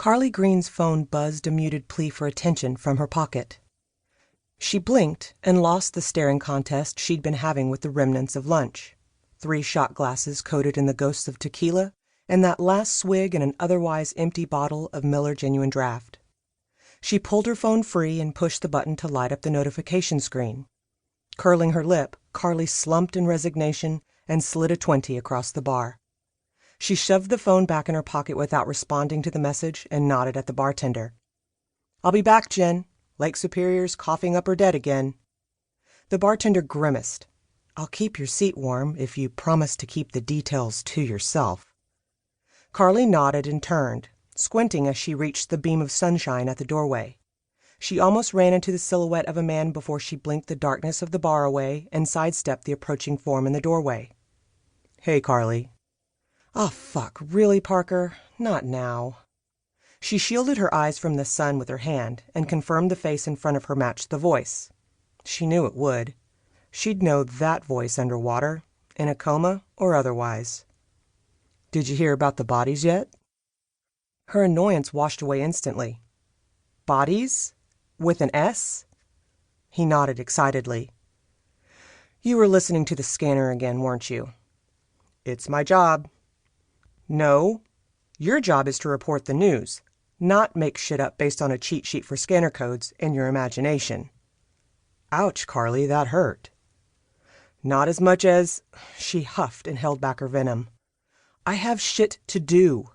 Carly Greene's phone buzzed a muted plea for attention from her pocket. She blinked and lost the staring contest she'd been having with the remnants of lunch. 3 shot glasses coated in the ghosts of tequila, and that last swig in an otherwise empty bottle of Miller Genuine Draft. She pulled her phone free and pushed the button to light up the notification screen. Curling her lip, Carly slumped in resignation and slid a 20 across the bar. She shoved the phone back in her pocket without responding to the message and nodded at the bartender. "I'll be back, Jen. Lake Superior's coughing up her dead again." The bartender grimaced. "I'll keep your seat warm if you promise to keep the details to yourself." Carly nodded and turned, squinting as she reached the beam of sunshine at the doorway. She almost ran into the silhouette of a man before she blinked the darkness of the bar away and sidestepped the approaching form in the doorway. "Hey, Carly." "Oh, fuck, really, Parker? Not now." She shielded her eyes from the sun with her hand and confirmed the face in front of her matched the voice. She knew it would. She'd know that voice underwater, in a coma or otherwise. "Did you hear about the bodies yet?" Her annoyance washed away instantly. "Bodies? With an S?" He nodded excitedly. "You were listening to the scanner again, weren't you?" "It's my job." "No. Your job is to report the news, not make shit up based on a cheat sheet for scanner codes and your imagination." "Ouch, Carly, that hurt." "Not as much as—" She huffed and held back her venom. "I have shit to do.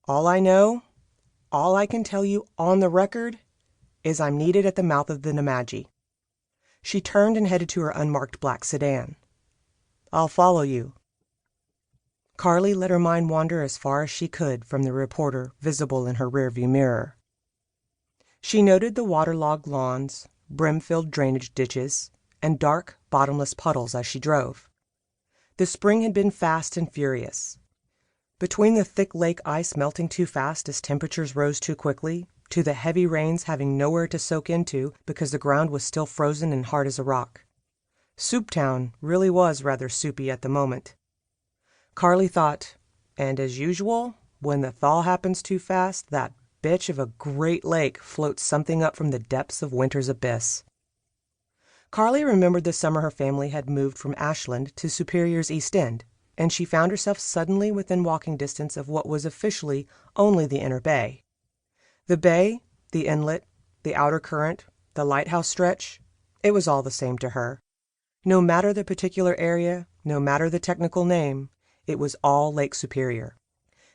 All I know, all I can tell you on the record, is I'm needed at the mouth of the Nemadji." She turned and headed to her unmarked black sedan. "I'll follow you." Carly let her mind wander as far as she could from the reporter visible in her rearview mirror. She noted the waterlogged lawns, brim-filled drainage ditches, and dark, bottomless puddles as she drove. The spring had been fast and furious. Between the thick lake ice melting too fast as temperatures rose too quickly, to the heavy rains having nowhere to soak into because the ground was still frozen and hard as a rock. Souptown really was rather soupy at the moment. Carly thought, and as usual, when the thaw happens too fast, that bitch of a Great Lake floats something up from the depths of winter's abyss. Carly remembered the summer her family had moved from Ashland to Superior's East End, and she found herself suddenly within walking distance of what was officially only the Inner Bay. The bay, the inlet, the outer current, the lighthouse stretch, it was all the same to her. No matter the particular area, no matter the technical name, it was all Lake Superior.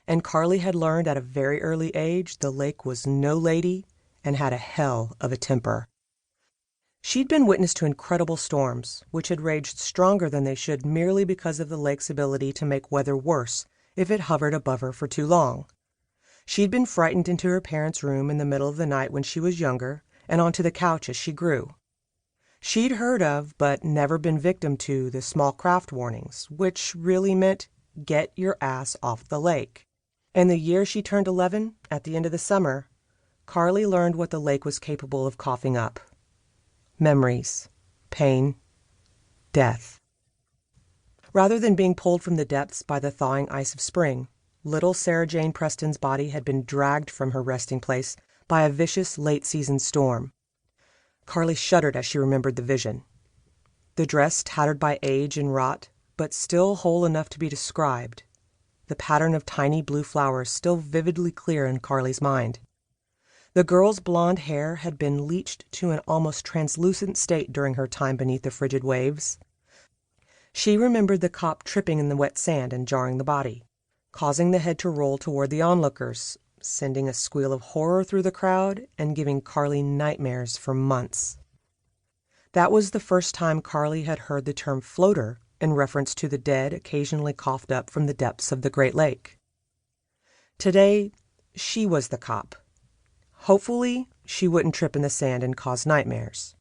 And Carly had learned at a very early age the lake was no lady and had a hell of a temper. She'd been witness to incredible storms, which had raged stronger than they should merely because of the lake's ability to make weather worse if it hovered above her for too long. She'd been frightened into her parents' room in the middle of the night when she was younger, and onto the couch as she grew. She'd heard of, but never been victim to, the small craft warnings, which really meant, get your ass off the lake. And the year she turned 11, at the end of the summer, Carly learned what the lake was capable of coughing up. Memories, pain, death. Rather than being pulled from the depths by the thawing ice of spring, little Sarah Jane Preston's body had been dragged from her resting place by a vicious late-season storm. Carly shuddered as she remembered the vision. The dress tattered by age and rot, but still whole enough to be described. The pattern of tiny blue flowers still vividly clear in Carly's mind. The girl's blonde hair had been bleached to an almost translucent state during her time beneath the frigid waves. She remembered the cop tripping in the wet sand and jarring the body, causing the head to roll toward the onlookers, sending a squeal of horror through the crowd and giving Carly nightmares for months. That was the first time Carly had heard the term floater in reference to the dead occasionally coughed up from the depths of the Great Lake. Today, she was the cop. Hopefully, she wouldn't trip in the sand and cause nightmares.